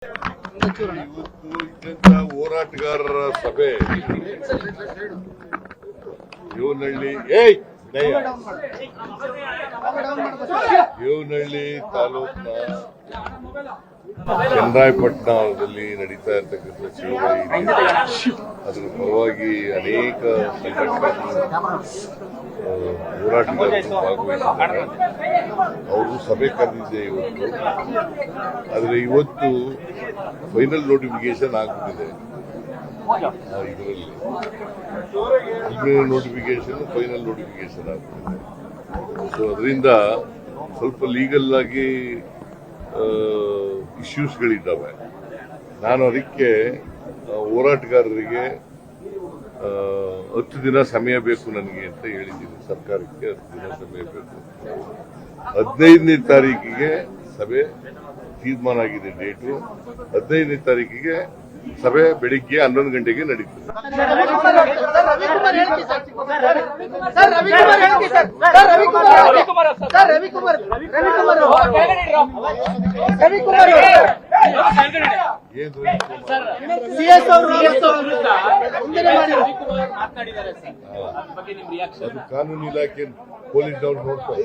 ಇವತ್ತು ಇದ್ದಂತ ಹೋರಾಟಗಾರರ ಸಭೆ ದೇವನಹಳ್ಳಿ ದೇವನಹಳ್ಳಿ ತಾಲೂಕಿನ ಚನ್ನರಾಯಪಟ್ಟಣದಲ್ಲಿ ನಡೀತಾ ಇರ್ತಕ್ಕಂಥ ಚಳವಳಿ ಅದರ ಪರವಾಗಿ ಅನೇಕ ಸಂಘಟನೆಗಳು ಹೋರಾಟಗಾರರು ಭಾಗವಹಿಸಿದ್ದಾರೆ. ಅವರು ಸಭೆ ಕರೆದಿದ್ದೆ ಇವತ್ತು. ಆದರೆ ಇವತ್ತು ಫೈನಲ್ ನೋಟಿಫಿಕೇಶನ್ ಆಗ್ಬಿಟ್ಟಿದೆ. ಇದರಲ್ಲಿ ನೋಟಿಫಿಕೇಶನ್ ಫೈನಲ್ ನೋಟಿಫಿಕೇಶನ್ ಆಗ್ಬಿಟ್ಟಿದೆ. ಸೊ ಅದರಿಂದ ಸ್ವಲ್ಪ ಲೀಗಲ್ ಆಗಿ ಇಶ್ಯೂಸ್ಗಳಿದ್ದಾವೆ. ನಾನು ಅದಕ್ಕೆ ಹೋರಾಟಗಾರರಿಗೆ 10 ದಿನ ಸಮಯ ಬೇಕು ನನಗೆ ಅಂತ ಹೇಳಿದ್ದೀನಿ. ಸರ್ಕಾರಕ್ಕೆ 10 ದಿನ ಸಮಯ ಬೇಕು. 15ನೇ ತಾರೀಕಿಗೆ ಸಭೆ ತೀರ್ಮಾನ ಆಗಿದೆ. ಡೇಟು 15ನೇ ತಾರೀಕಿಗೆ ಸಭೆ ಬೆಳಿಗ್ಗೆ 11 ಗಂಟೆಗೆ ನಡೀತದೆ. ಅದು ಕಾನೂನು ಇಲಾಖೆ ಪೊಲೀಸ್ನವ್ರು ನೋಡ್ತಾರೆ.